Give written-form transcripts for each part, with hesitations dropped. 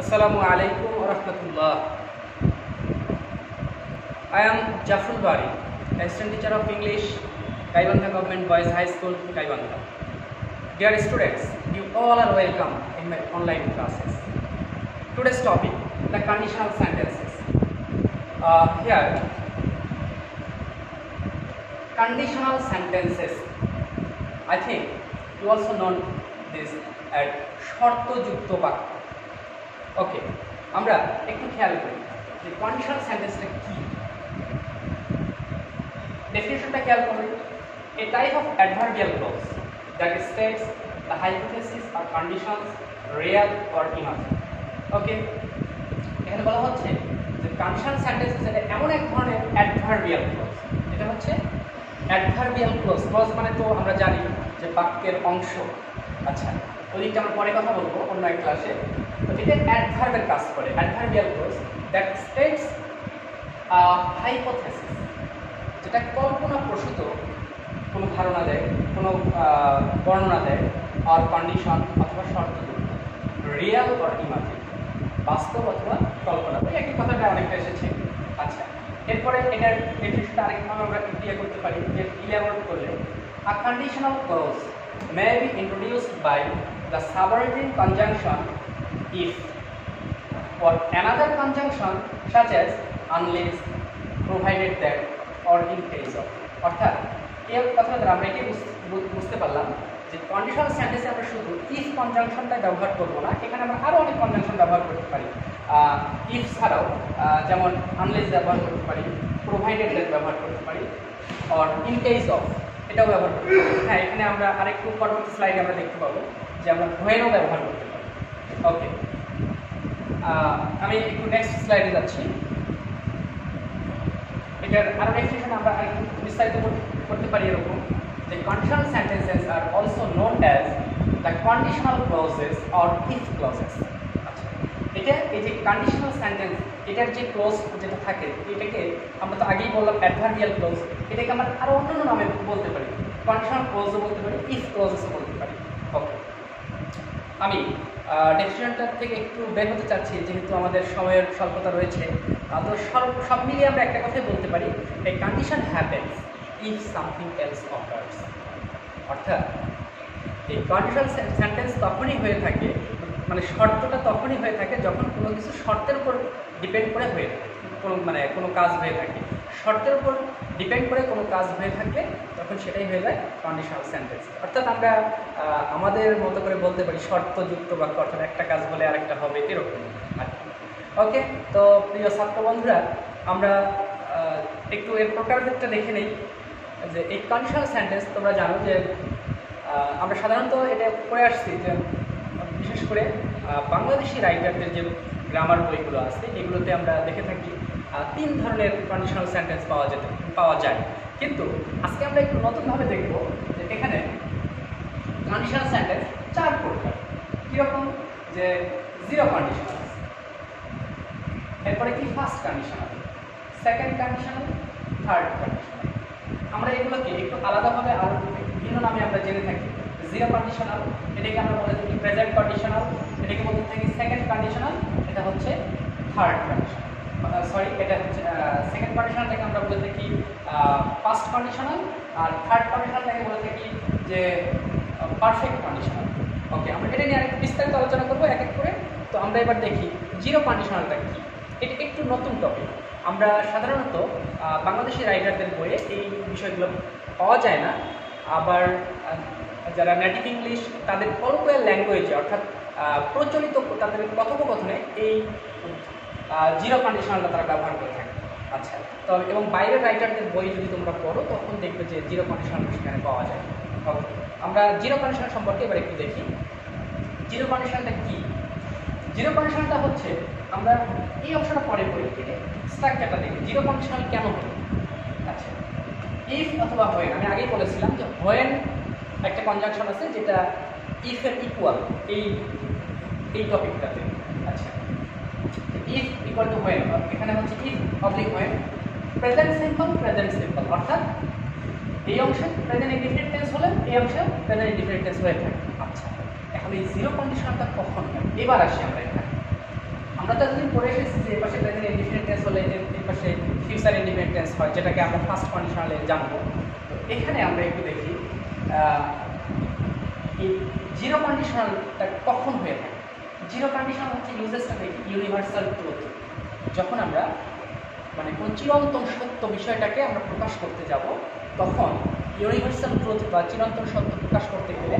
Assalamu alaikum wa rahmatullah. I am Jafrul Bari, Assistant Teacher of English, Gaibandha Government Boys High School, Gaibandha. Dear students, you all are welcome in my online classes. Today's topic, the conditional sentences. Here, conditional sentences. I think you also know this as শর্তযুক্ত বাক্য। ওকে, আমরা একটু খেয়াল করি যে conditional সেন্টেন্সটা কি। ডেফিনিশনটা খেয়াল করুন। A type of adverbial clause that states the hypothesis or conditions real or imagine. Okay, এখানে বলা হচ্ছে যে কন্ডিশনাল সেন্টেন্স এটা এমন এক ধরনের অ্যাডভার্বিয়াল ক্লজ, এটা হচ্ছে অ্যাডভার্বিয়াল ক্লজ। ক্লজ মানে তো আমরা জানি যে বাক্যের অংশ। আচ্ছা, ওইদিকটা আমরা পরে কথা বলবো অন্য এক ক্লাসে। তো এটা অ্যাডভার্বের কাজ করে, adverbial clause that states hypothesis, যেটা কল্পনাপ্রসূত কোনো ধারণা দেয়, কোনো বর্ণনা দেয়, আর কন্ডিশন অথবা শর্তযুক্ত, রিয়াল অর ইমাজিন, বাস্তব অথবা কল্পনা। ওই একই কথাটা অনেকটা এসেছে। আচ্ছা, এরপরে এটার ডেফিনিশনটা আরেকভাবে আমরা ক্লিয়ার করতে পারি, যে ইলাবোরেট করলে a conditional clause may be introduced by the subordinate conjunction if or another conjunction such as unless, provided that, or in case of। অর্থাৎ এই কথাটা দ্বারা আমরা এটাই বুঝতে পারলাম যে কন্ডিশনাল সেন্টেন্সে আমরা শুধু ইফ কনজাংশনটা ব্যবহার করব না, এখানে আমরা আরও অনেক কনজাংশন ব্যবহার করতে পারি। ইফ ছাড়াও যেমন আনলেস ব্যবহার করতে পারি, প্রোভাইডেড দ্যাট ব্যবহার করতে পারি, অর ইন কেস অফ এটাও ব্যবহার করতে পারি। হ্যাঁ, এখানে আমরা আরেকটু পরবর্তী স্লাইডে আমরা দেখতে পাবো যে আমরা হোয়েনও ব্যবহার করতে পারি। ওকে, আমি একটু নেক্সট স্লাইডে যাচ্ছি। এটার আরও ডেফিনিশন আমরা আরেকটু বিস্তারিত করতে পারি এরকম যে conditional sentences are also known as the conditional clauses or if clauses. আচ্ছা, এটা এই যে কন্ডিশনাল সেন্টেন্স, এটার যে ক্লজ যেটা থাকে, এটাকে আমরা তো আগেই বললাম অ্যাডভার্বিয়াল ক্লজ, এটাকে আমরা আরও অন্যান্য নামে বলতে পারি, কন্ডিশনাল ক্লজও বলতে পারি, ইফ ক্লজেসও বলতে পারি। ওকে, আমি ডেফিনিশনটার থেকে একটু বের হতে চাচ্ছি যেহেতু আমাদের সময়ের স্বল্পতা রয়েছে। তো সব মিলিয়ে আমরা একটা কথাই বলতে পারি, a condition happens if something else occurs. অর্থাৎ এই কন্ডিশনাল সেন্টেন্স তখনই হয়ে থাকে, মানে শর্তটা তখনই হয়ে থাকে যখন কোনো কিছু শর্তের উপর ডিপেন্ড করে হয়ে থাকে, কোনো কাজ হয়ে থাকে, শর্তের উপর ডিপেন্ড করে কোনো কাজ হয়ে থাকলে তখন সেটাই হয়ে যায় কন্ডিশনাল সেন্টেন্স। অর্থাৎ আমরা আমাদের মতো করে বলতে পারি শর্তযুক্ত বাক্য, অর্থাৎ একটা কাজ হলে আরেকটা হবে, এরকম আর কি। ওকে, তো প্রিয় ছাত্র বন্ধুরা, আমরা একটু এর প্রকারভেদটা দেখে নেই যে এই কন্ডিশনাল সেন্টেন্স তোমরা জানো যে আমরা সাধারণত এটা পড়ে আসছি যে বিশেষ করে বাংলাদেশি রাইটারদের যে গ্রামার বইগুলো আছে এগুলোতে আমরা দেখে থাকি 3 ধরনের কন্ডিশনাল সেন্টেন্স পাওয়া যায়। কিন্তু আজকে আমরা একটু নতুনভাবে দেখব যে এখানে কন্ডিশনাল সেন্টেন্স 4 প্রকার। কীরকম? যে জিরো কন্ডিশনাল, এরপরে কি first conditional, second conditional, third conditional. আমরা এগুলোকে একটু আলাদাভাবে আরও ভিন্ন নামে আমরা জেনে থাকি। জিরো কন্ডিশনাল, এটাকে আমরা বলে থাকি প্রেজেন্ট কন্ডিশনাল, এটাকে বলতে থাকি সেকেন্ড কন্ডিশনাল, এটা হচ্ছে থার্ড কন্ডিশনাল। সরি, এটা হচ্ছে সেকেন্ড কন্ডিশনালটাকে আমরা বলে থাকি ফার্স্ট কন্ডিশনাল, আর থার্ড কন্ডিশনালটাকে বলে থাকি যে পারফেক্ট কন্ডিশনাল। ওকে, আমরা এটা নিয়ে আরেকটু বিস্তারিত আলোচনা করবো এক এক করে। তো আমরা এবার দেখি জিরো কন্ডিশনালটা কি। এটা একটু নতুন টপিক, আমরা সাধারণত বাংলাদেশি রাইটারদের বইয়ে এই বিষয়গুলো পাওয়া যায় না। আবার যারা নেটিভ ইংলিশ তাদের কলোকিয়াল ল্যাঙ্গুয়েজে, অর্থাৎ প্রচলিত তাদের কথোপকথনে এই জিরো কন্ডিশনালটা তারা ব্যবহার করে থাকে। আচ্ছা, তো এবং বাইরের রাইটারদের বই যদি তোমরা পড়ো তখন দেখবে যে জিরো কন্ডিশনালটা সেখানে পাওয়া যায়। ওকে, আমরা জিরো কন্ডিশনাল সম্পর্কে এবার একটু দেখি। জিরো কন্ডিশনালটা কি? জিরো কন্ডিশনালটা হচ্ছে, আমরা এই অংশটা পরে পড়ি, থেকে স্ট্রাকচারটা দেখি জিরো কন্ডিশনাল কেন হলো। আচ্ছা, ইফ অথবা হোয়েন, আমি আগেই বলেছিলাম যে হোয়েন একটা কনজাংশন আছে যেটা ইফের ইকুয়াল এই টপিকটাতে। আচ্ছা, ইফ ইকুয়াল টু হোয়েন, এখানে হচ্ছে if oblique when, present simple, অর্থাৎ এই অংশে প্রেজেন্ট ইনডিফিনিট টেন্স হলে এই অংশে প্রেজেন্ট ইনডিফিনিট টেন্স হয়ে থাকে। আচ্ছা, এখন এই জিরো কন্ডিশনটা কখন হয়? এবার আসি আমরা এখানে। আমরা তো এতদিন পড়ে এসেছি যে এপাশে প্রেজেন্ট ইনডিফিনিট টেন্স হলে এই পাশে ফিউচার ইনডিফিনিট টেন্স হয়, যেটাকে আমরা ফার্স্ট কন্ডিশনালে জানবো। তো এখানে আমরা একটু দেখি এই জিরো কন্ডিশনালটা কখন হয়ে থাকে। জিরো কন্ডিশনাল হচ্ছে ইউজেসটা দেখি ইউনিভার্সাল ট্রুথ। যখন আমরা মানে কোন চিরন্তন সত্য বিষয়টাকে আমরা প্রকাশ করতে যাব, তখন ইউনিভার্সাল ট্রুথ বা চিরন্তন সত্য প্রকাশ করতে গেলে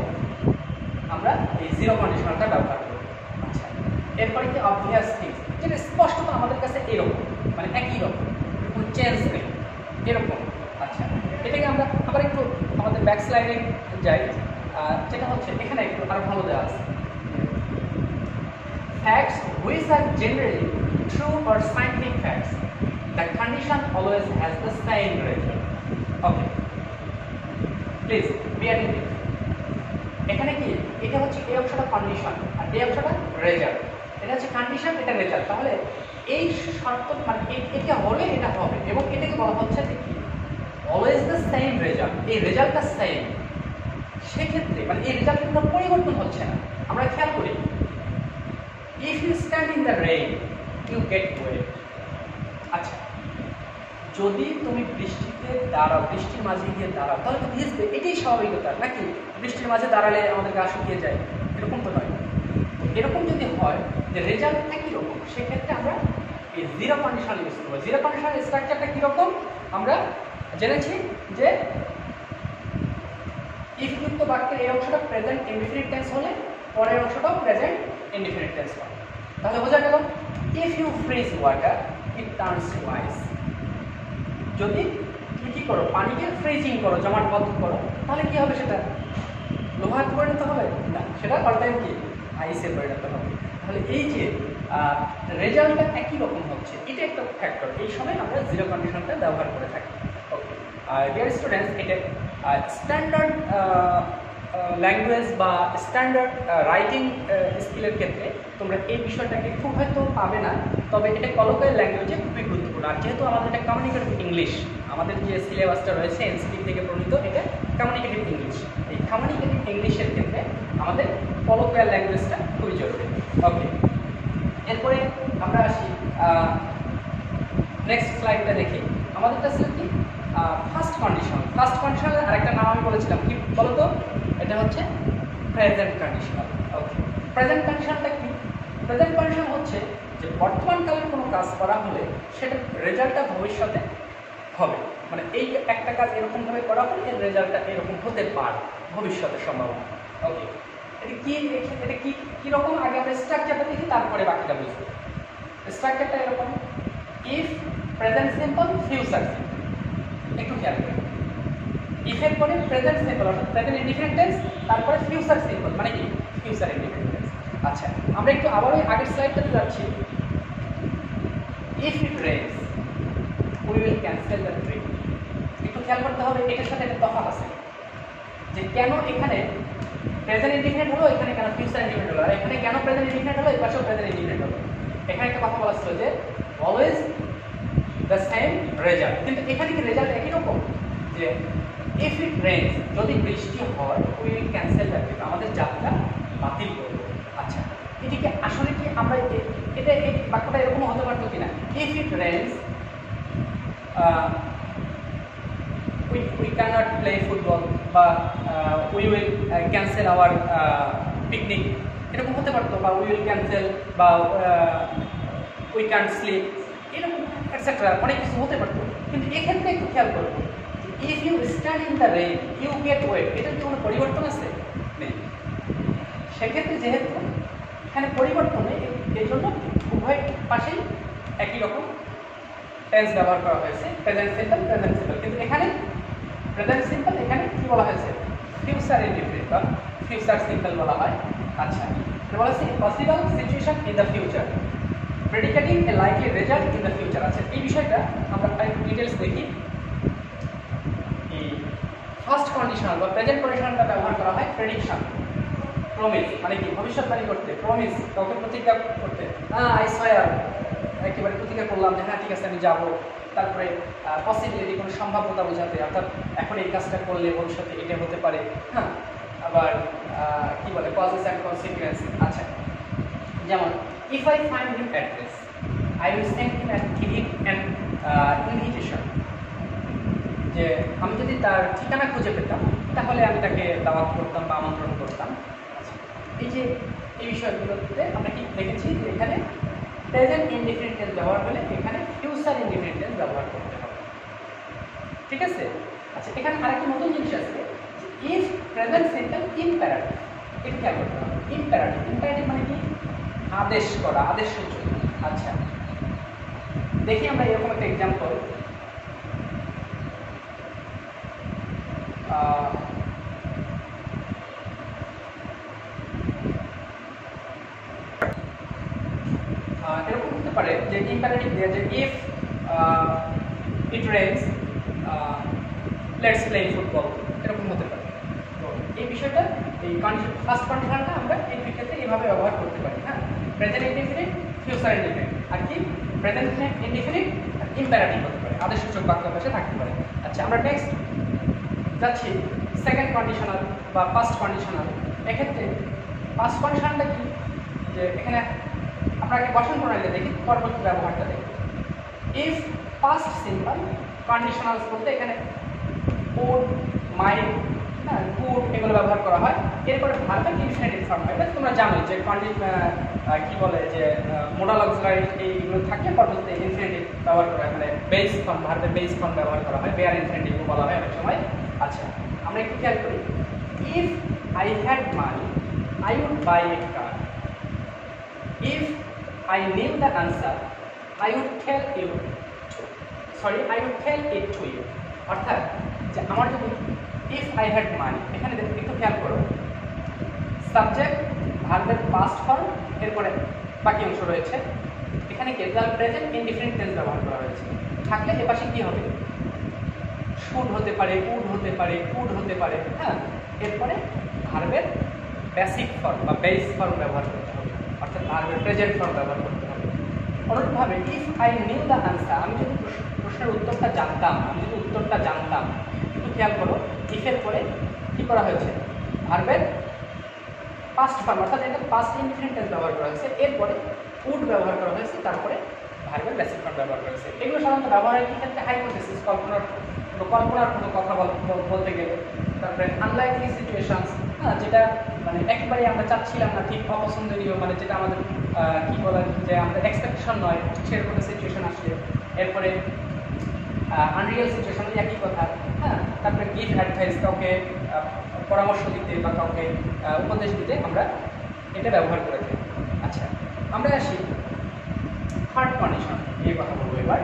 আমরা এই জিরো কন্ডিশনালটা ব্যবহার করব। আচ্ছা, এরপরে কি অবভিয়াস থিংস, যেটা স্পষ্টত আমাদের কাছে এরকম, মানে একই রকম, কোনো চেঞ্জ নেই এরকম। আচ্ছা, এটাকে আমরা আবার একটু আমাদের ব্যাক স্লাইডে যাই, যেটা হচ্ছে এখানে একটু আরো ভালো দেওয়া আছে, facts which are generally true or scientific facts, the condition always has the same result. Okay, please be attentive. এখানে কি এটা হচ্ছে এই অংশটা কন্ডিশন আর এই অংশটা রেজাল্ট। এটা হচ্ছে কন্ডিশন, এটা রেজাল্ট। তাহলে এই শর্ত মানে এটা হলে এটা হবে, এবং এটাকে বলা হচ্ছে যে কি অলওয়েজ দ্য সেম রেজাল্ট। এই রেজাল্টটা সেম, সেক্ষেত্রে মানে এই রেজাল্টের কোনো পরিবর্তন হচ্ছে না। আমরা খেয়াল করি, if you stand in the rain you get wet. আচ্ছা, যদি তুমি বৃষ্টিতে দাঁড়াও, বৃষ্টির মাঝে গিয়ে দাঁড়াও, তাহলে তো ভিজবে, এটাই স্বাভাবিকতা নাকি? বৃষ্টির মাঝে দাঁড়ালে আমাদের গা শুকিয়ে যায়, এরকম তো নয়। এরকম যদি হয় যে রেজাল্ট একই রকম, সেক্ষেত্রে আমরা এই জিরো কন্ডিশনাল ইউজ করবো। জিরো কন্ডিশনাল স্ট্রাকচারটা কীরকম আমরা জেনেছি যে ইফ যুক্ত বাক্যের এই অংশটা প্রেজেন্ট ইনডিফিনিট টেন্স হলে পরের অংশটাও প্রেজেন্ট ইনডিফিনিট টেন্স হয়। তাহলে বোঝা গেল, if you freeze water it turns to ice. যদি তুমি কী করো, পানিকে ফ্রিজিং করো, জমাটবদ্ধ করো, তাহলে কী হবে? সেটা লোহায় পরিণত হবে না, সেটা পাল্টায় কি আইসে পরিণত হবে। তাহলে এই যে রেজাল্টটা একই রকম হচ্ছে, এটা একটা ফ্যাক্টর। এই সময় আমরা জিরো কন্ডিশনটা ব্যবহার করে থাকি। ওকে ডিয়ার স্টুডেন্টস, এটা স্ট্যান্ডার্ড ল্যাঙ্গুয়েজ বা স্ট্যান্ডার্ড রাইটিং স্কিলের ক্ষেত্রে তোমরা এই বিষয়টাকে খুব হয়তো পাবে না, তবে এটা কলোকিয়াল ল্যাঙ্গুয়েজে খুবই গুরুত্বপূর্ণ। আর যেহেতু আমাদের এটা কমিউনিকেটিভ ইংলিশ, আমাদের যে সিলেবাসটা রয়েছে এনসিটি থেকে প্রণীত, এটা কমিউনিকেটিভ ইংলিশ। এই কমিউনিকেটিভ ইংলিশের ক্ষেত্রে আমাদের কলোকিয়াল ল্যাঙ্গুয়েজটা খুবই জরুরি। ওকে, এরপরে আমরা আসি নেক্সট স্লাইডটা দেখি। আমাদের কাছে কি ফার্স্ট কন্ডিশন। ফার্স্ট কন্ডিশনের আরেকটা নাম আমি বলেছিলাম, কি বলতো? এটা হচ্ছে প্রেজেন্ট কন্ডিশনাল। ওকে, প্রেজেন্ট কন্ডিশনটা কি? প্রেজেন্ট কন্ডিশন হচ্ছে যে বর্তমানকালের কোনো কাজ করা হলে সেটা রেজাল্টটা ভবিষ্যতে হবে, মানে এই একটা কাজ এরকমভাবে করা হলে এর রেজাল্টটা এরকম হতে পারে ভবিষ্যতের সম্ভাবনা। ওকে, এটা কি কীরকম? আগে আমরা স্ট্রাকচারটা দেখি, তারপরে বাকিটা বুঝবো। স্ট্রাকচারটা এরকম, if present simple future simple. একটু খেয়াল করি, ইফের পরে প্রেজেন্ট সিম্পল অর্থাৎ প্রেজেন্ট ইনডিফিনিট টেন্স, তারপরে ফিউচার সিম্পল মানে কি ফিউচার ইনডিফিনিট টেন্স। আচ্ছা, আমরা একটু আবারও আগের স্লাইডটাতে যাচ্ছি। If it rains we will cancel the trip. একটু খেয়াল করতে হবে, এটার সাথে একটা তফাৎ আছে, যে কেন এখানে প্রেজেন্ট ইনডিফিনিট হলো, এখানে কেন ফিউচার ইনডিফিনিট হলো, আর এখানে কেন প্রেজেন্ট ইনডিফিনিট হলো, এই পাশেও প্রেজেন্ট ইনডিফিনিট হলো। এখানে একটা কথা বলা ছিল যে অলওয়েজ দ্য সেম রেজাল্ট, কিন্তু এখানে কি রেজাল্ট একই রকম? যে ইফ ইট রেইনস, যদি বৃষ্টি হয়, we will cancel the trip, আমাদের যাত্রা বাতিল করবো। আচ্ছা, এটিকে আসলে কি আমরা এটা এই বাক্যটা এরকম হতে পারতো কিনা? If it rains we cannot play football বা we will cancel our picnic, এরকম হতে পারতো, বা we will cancel বা we can't sleep, এরকম এটসেট্রা অনেক কিছু হতে পারতো। কিন্তু এক্ষেত্রে একটু খেয়াল করবো, if you stand in the rain you get wet, এটার কি কোনো পরিবর্তন আছে? নেই। সেক্ষেত্রে যেহেতু এখানে পরিবর্তন নেই, এই জন্য উভয় পাশেই একই রকম টেন্স ব্যবহার করা হয়েছে, প্রেজেন্ট সিম্পল প্রেজেন্ট সিম্পল। কিন্তু এখানে প্রেজেন্ট সিম্পল, এখানে কি বলা হয়েছে? ফিউচার ইনডিফিনিট বা ফিউচার সিম্পল বলা হয়। আচ্ছা, এটা বলা হয়েছে possible situation in the future predicting a likely result in the future. আচ্ছা, এই বিষয়টা আমরা একটু ডিটেলস দেখি। এই ফার্স্ট কন্ডিশনাল বা প্রেজেন্ট কন্ডিশনালটা ব্যবহার করা হয় প্রেডিকশন, প্রমিস মানে কি ভবিষ্যৎবাণী করতে, প্রমিস কাউকে প্রতিজ্ঞা করতে, আই সোয়ার একেবারে প্রতিজ্ঞা করলাম যে হ্যাঁ ঠিক আছে আমি যাবো। তারপরে পসিবিলিটি, কোনো সম্ভাব্যতা বোঝাতে, অর্থাৎ এখন এই কাজটা করলে ভবিষ্যতে এটা হতে পারে। হ্যাঁ, আবার কি বলে কজেস অ্যান্ড কনসিকুয়েন্স। আচ্ছা, যেমন if I find him address I will send him an invitation, যে আমি যদি তার ঠিকানা খুঁজে পেতাম তাহলে আমি তাকে দাওয়াত করতাম বা আমন্ত্রণ করতাম। এই যে এই বিষয়গুলোতে আমরা কি দেখেছি যে এখানে প্রেজেন্ট ইনডিফিনিট টেন্স ব্যবহার হলে এখানে ফিউচার ইনডিফিনিট টেন্স ব্যবহার করতে হবে, ঠিক আছে। আচ্ছা, এখানে আরেকটা নতুন জিনিস আছে, ইফ প্রেজেন্ট সিম্পল ইম্পারেটিভ, এটা খেয়াল করতে হবে। ইম্পারেটিভ মানে কি? আদেশ করা, আদেশ সূচক। আচ্ছা, দেখি আমরা এরকম একটা এক্সাম্পল। এরকম হতে পারে যে ইম্পারেটিভ দিয়ে যে if it rains let's play football, এরকম হতে পারে। তো এই বিষয়টা, এই কন্ডিশন, ফার্স্ট কন্ডিশনটা আমরা এই দুই ক্ষেত্রে এইভাবে ব্যবহার করতে পারি। হ্যাঁ, প্রেজেন্ট ইনডিফিনিট, ফিউচার ইনডিফিনিট, আর কি প্রেজেন্ট ইনডিফিনিট ইম্পারেটিভ হতে পারে, আদেশসূচক বাক্য ভাষায় থাকতে পারে। আচ্ছা, আমরা নেক্সট যাচ্ছি সেকেন্ড কন্ডিশনাল বা ফার্স্ট কন্ডিশনাল। এক্ষেত্রে ফার্স্ট কন্ডিশনটা কি, যে এখানে আপনাকে গঠন প্রণালীতে দেখি, পরবর্তী ব্যবহারটা দেখি। ইফ ফার্স্ট সিম্পল কন্ডিশনালস বলতে এখানে ওড, মাইট, হ্যাঁ, কুড এগুলো ব্যবহার করা হয়। এরপরে ভার্বের ইনফিনিটিভ ফর্ম হয়। এটা তোমরা জানোই যে কি বলে যে মোডাল অক্সিলারি এইগুলো থাকলে পরবর্তীতে ইনফিনিটিভ ব্যবহার করা হয়, মানে বেস ফর্ম, ভার্বের বেস ফর্ম ব্যবহার করা হয়, বেয়ার ইনফিনিটিভ বলা হয় অনেক সময়। আচ্ছা, আমরা একটু খেয়াল করি। If I had money I would buy a car. If I knew the answer, I would tell it to you. অর্থাৎ যে আমার যদি if I had money, এখানে একটু খেয়াল করো, সাবজেক্ট, ভার্বের পাস্ট ফর্ম, এরপরে বাকি অংশ রয়েছে। এখানে কি প্রেজেন্ট ইনডিফিনিট টেন্স ব্যবহার করা হয়েছে। থাকলে এপাশে কি হবে? শুড হতে পারে, উড হতে পারে, কুড হতে পারে। হ্যাঁ, এরপরে ভার্বের বেসিক ফর্ম বা বেস ফর্ম ব্যবহার করতে হবে, অর্থাৎ ভার্বের প্রেজেন্ট ফর্ম ব্যবহার করতে হবে। অনুরূপভাবে if I knew the answer, আমি যদি প্রশ্নের উত্তরটা জানতাম, একটু খেয়াল করো, ইফের পরে কি করা হয়েছে? ভার্বের পাস্ট ফর্ম, অর্থাৎ এটা পাস্ট ইনডিফিনিট টেন্স ব্যবহার করা হয়েছে। এরপরে উড ব্যবহার করা হয়েছে, তারপরে ভার্বের বেসিক ফর্ম ব্যবহার করা হয়েছে। এগুলো সাধারণত ব্যবহারের ক্ষেত্রে হাইপোথেসিস, কল্পনার কোনো কথা বলতে গেলে। তারপরে আনলাইকলি সিচুয়েশনস, হ্যাঁ, যেটা মানে একেবারে আমরা চাচ্ছিলাম না, ঠিক অপছন্দনীয়, মানে যেটা আমাদের কি বলে যে আমাদের এক্সপেকটেশন নয়, সেরকম সিচুয়েশন আসলে। এরপরে আনরিয়েল সিচুয়েশন, একই কথা। হ্যাঁ, তারপরে গিভ অ্যাডভাইস, কাউকে পরামর্শ দিতে বা কাউকে উপদেশ দিতে আমরা এটা ব্যবহার করে থাকি। আচ্ছা, আমরা আসি থার্ড কন্ডিশন, এই কথা বলবো এবার।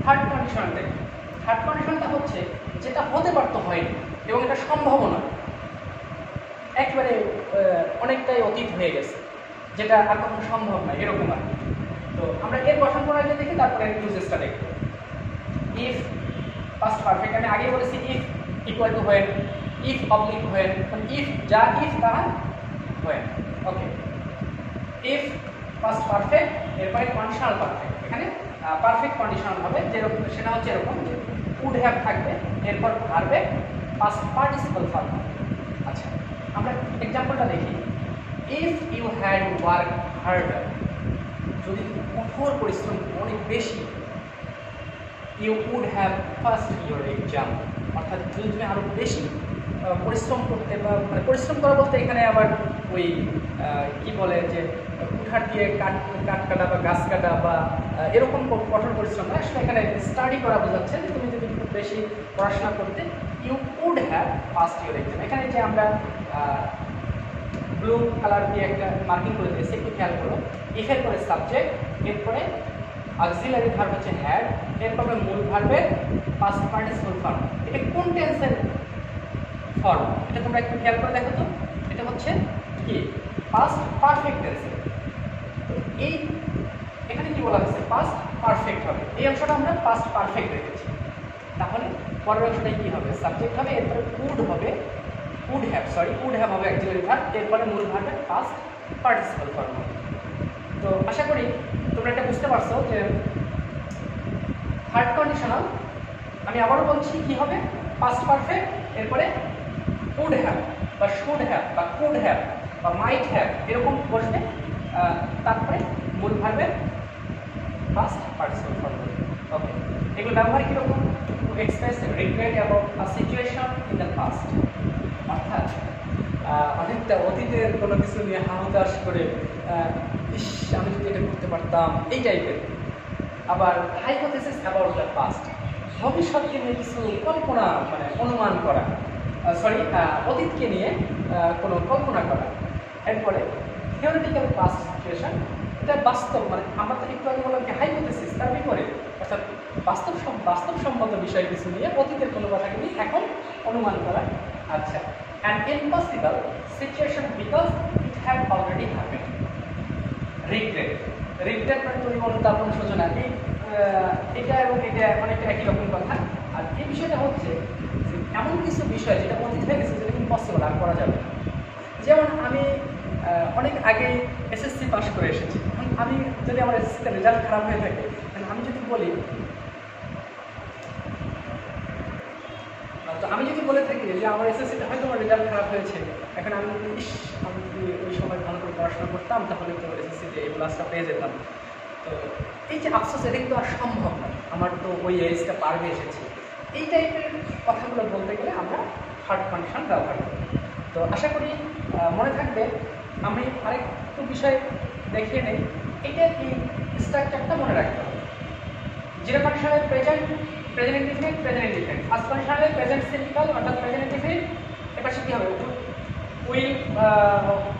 থার্ড কন্ডিশনটা কি? থার্ড কন্ডিশনটা হচ্ছে যেটা হতে পারতো হয়নি এবং এটা সম্ভব নয়, একেবারে অনেকটাই অতীত হয়ে গেছে, যেটা আর কখনো সম্ভব নয়, এরকম আর কি। তো আমরা এর গঠন প্রণালী দেখি, তারপরে ইউজেসটা দেখব। ইফ ফার্স্ট পারফেক্ট, আমি আগে বলেছি if equal to when, if oblique when, মানে ইফ যা ইফ তাহা when. Okay, if first perfect, এরপরে কন্ডিশনাল পারফেক্ট। এখানে পারফেক্ট কন্ডিশনাল হবে, যেরকম সেটা হচ্ছে এরকম যে উড হ্যাভ থাকবে, এরপর ভার্বে পাস্ট পার্টিসিপল ফর্ম। আচ্ছা, আমরা এক্সাম্পলটা দেখি। If you had work harder, যদি কঠোর পরিশ্রম অনেক বেশি, you would have first your exam, অর্থাৎ যদি তুমি আরও বেশি পরিশ্রম করতে, বা মানে পরিশ্রম করা বলতে এখানে আবার ওই কি বলে যে কুঠার দিয়ে কাঠ কাটা বা গাছ কাটা বা এরকম কঠোর পরিশ্রম নয়, আসলে এখানে স্টাডি করা বোঝাচ্ছে যে তুমি যদি খুব বেশি পড়াশোনা করতে, you would have first your exam. এখানে যে আমরা ব্লু কালার দিয়ে একটা মার্কিং করে দিয়েছি, একটু খেয়াল করো। ইফের পরে সাবজেক্ট, এরপরে অক্সিলারি ভার্ব হচ্ছে হ্যাড, এরপরে মূল ভার্বের পাস্ট পার্টিসিপল ফর্ম। এটা কোন টেন্সের ফর্ম? এটা তোমরা একটু খেয়াল করে দেখো তো। এটা হচ্ছে কি পাস্ট পারফেক্ট টেন্সের। এই এখানে কি বলা হয়েছে? পাস্ট পারফেক্ট হবে। এই অংশটা আমরা পাস্ট পারফেক্ট রেখেছি। তাহলে পরের অংশটাই কি হবে? সাবজেক্ট হবে, এরপরে উড হবে, উড হ্যাভ হবে অ্যাকচুয়ালি ভার্ব, এরপরে মূল ভার্বের পাস্ট পার্টিসিপল ফর্ম হবে। তো আশা করি তোমরা এটা বুঝতে পারছো যে থার্ড কন্ডিশনাল, আমি আবারও বলছি কি হবে? পাস্ট পারফেক্ট, এরপরে উড হ্যাভ বা শুড হ্যাভ বা কুড হ্যাভ বা মাইট হ্যাভ এরকম বসবে, তারপরে মূল ভার্বের পাস্ট পার্টিসিপল ফর্ম। ওকে, এগুলো ব্যবহার কীরকম? To express regret about a situation in the past, অর্থাৎ অনেকটা অতীতের কোনো কিছু নিয়ে হাহুতাশ করে ইস আমি যদি এটা করতে পারতাম, এই টাইপের। আবার হাইপোথেসিস অ্যাবাউট দ্য পাস্ট, ভবিষ্যৎকে নিয়ে কিছু কল্পনা মানে অনুমান করা, অতীতকে নিয়ে কোনো কল্পনা করা। এরপরে থিওরিটিক্যাল পাস্ট সিচুয়েশন, এটা বাস্তব, মানে আমরা তো একটু আগে বললাম কি হাইপোথেসিস, তার বিপরীত, অর্থাৎ বাস্তবসম্মত বিষয় কিছু নিয়ে অতীতের কোনো কথাকে নিয়ে এখন অনুমান করা। আচ্ছা, an impossible situation because it have already happened. Regret মানে পরিবর্তন অনুশোচনা, এটা এবং এটা অনেকটা একই রকম কথা। আর এই বিষয়টা হচ্ছে যে এমন কিছু বিষয় যেটা অতীত হয়ে গেছে, যেটা ইম্পসিবল আর করা যাবে না। যেমন আমি অনেক আগে এসএসসি পাস করে এসেছি, আমি যদি আমার এসএসসিতে রেজাল্ট খারাপ হয়ে থাকে, আমি যদি বলি, তো আমি যদি বলে থাকি যে আমার এসএসসিতে হয়তো আমার রেজাল্ট খারাপ হয়েছে, এখন আমি যদি ওই সময় ভালো করে পড়াশোনা করতাম তাহলে তো এসএসসিতে এই ক্লাসটা পেয়ে যেতাম। তো এই যে আফসোস, এটা কিন্তু আর সম্ভব না, আমার তো ওই এজটা পার হয়ে এসেছে। এই টাইপের কথাগুলো বলতে গেলে আমরা থার্ড কন্ডিশন ব্যবহার করি। তো আশা করি মনে থাকবে। আমি আরেকটু বিষয় দেখিয়ে নেই, এটা এই স্ট্রাকচারটা মনে রাখতে হবে। জিরো কন্ডিশনের present indefinite, present indefinite. First কন্ডিশনের প্রেজেন্ট সিম্পল অর্থাৎ প্রেজেন্ট ইনডিফিনিট, এবার কী হবে?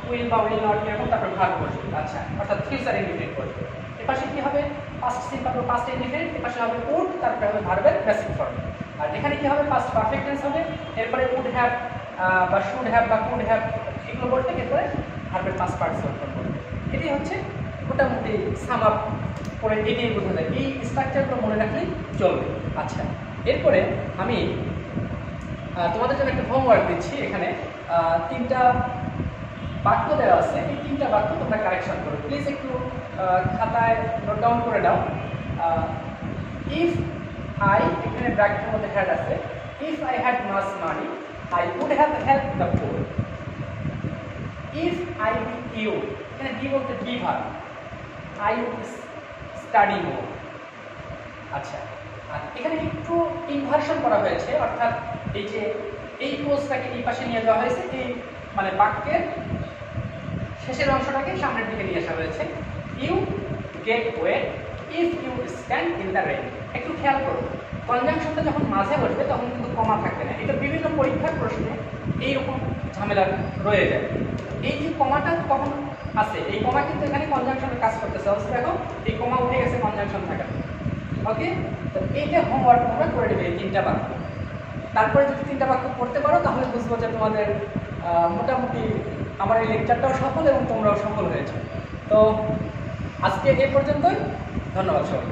উইল বা উইল নট এরকম, তারপর ভার্ব বসবে। আচ্ছা, অর্থাৎ ফিউচার ইনডিফিনিট বসবে। এপাশে কী হবে? পাস্ট সিম্পল বা পাস্ট ইনডিফিনিট, এপাশে হবে উড, তারপরে হবে ভার্বের বেসিক ফর্ম। আর এখানে কী হবে? পাস্ট পারফেক্ট টেন্স হবে, এরপরে উড হ্যাভ বা শুড হ্যাভ বা কুড হ্যাভ এগুলো বলতে, এরপরে ভার্বের পাস্ট পার্টিসিপল ফর্ম বলবে। এটি হচ্ছে মোটামুটি সাম আপ করে এটাই বোঝা যায়। এই স্ট্রাকচারগুলো মনে রাখলেই চলবে। আচ্ছা, এরপরে আমি তোমাদের জন্য একটা হোমওয়ার্ক দিচ্ছি। এখানে 3টা বাক্য দেওয়া আছে, এই 3টা বাক্য তোমরা কারেকশন করো। প্লিজ একটু খাতায় নোট ডাউন করে দাও। ইফ আই, এখানে ব্র্যাকেটের মধ্যে হ্যাড আছে, if I had much money I would have help the poor. If I be you, এখানে বি বলতে be verb, I would study more. আচ্ছা, আর এখানে একটু ইনভার্সন করা হয়েছে, অর্থাৎ এই যে এই পোজটাকে এই পাশে নিয়ে যাওয়া হয়েছে, এই মানে বাক্যের শেষের অংশটাকে সামনের দিকে নিয়ে আসা হয়েছে। You get wet if you stand in the rain. একটু খেয়াল করো, কনজাংশনটা যখন মাঝে বসবে তখন কিন্তু কমা থাকবে না। এটা বিভিন্ন পরীক্ষার প্রশ্নে এইরকম ঝামেলা রয়ে যায়। এই যে কমাটা কখন আছে, এই কমা কিন্তু এখানে কনজাংশনের কাজ করতেছে। অবশ্যই দেখো এই কমা উঠে গেছে কনজাংশন থাকা। ওকে, তো এইটা হোমওয়ার্ক তোমরা করে দেবে, এই 3টা বাক্য। তারপরে যদি 3টা বাক্য করতে পারো তাহলে বুঝবো যে তোমাদের মোটামুটি আমার এই লেকচারটাও সফল এবং তোমরাও সফল হয়েছে। তো আজকে এ পর্যন্তই, ধন্যবাদ সবাই।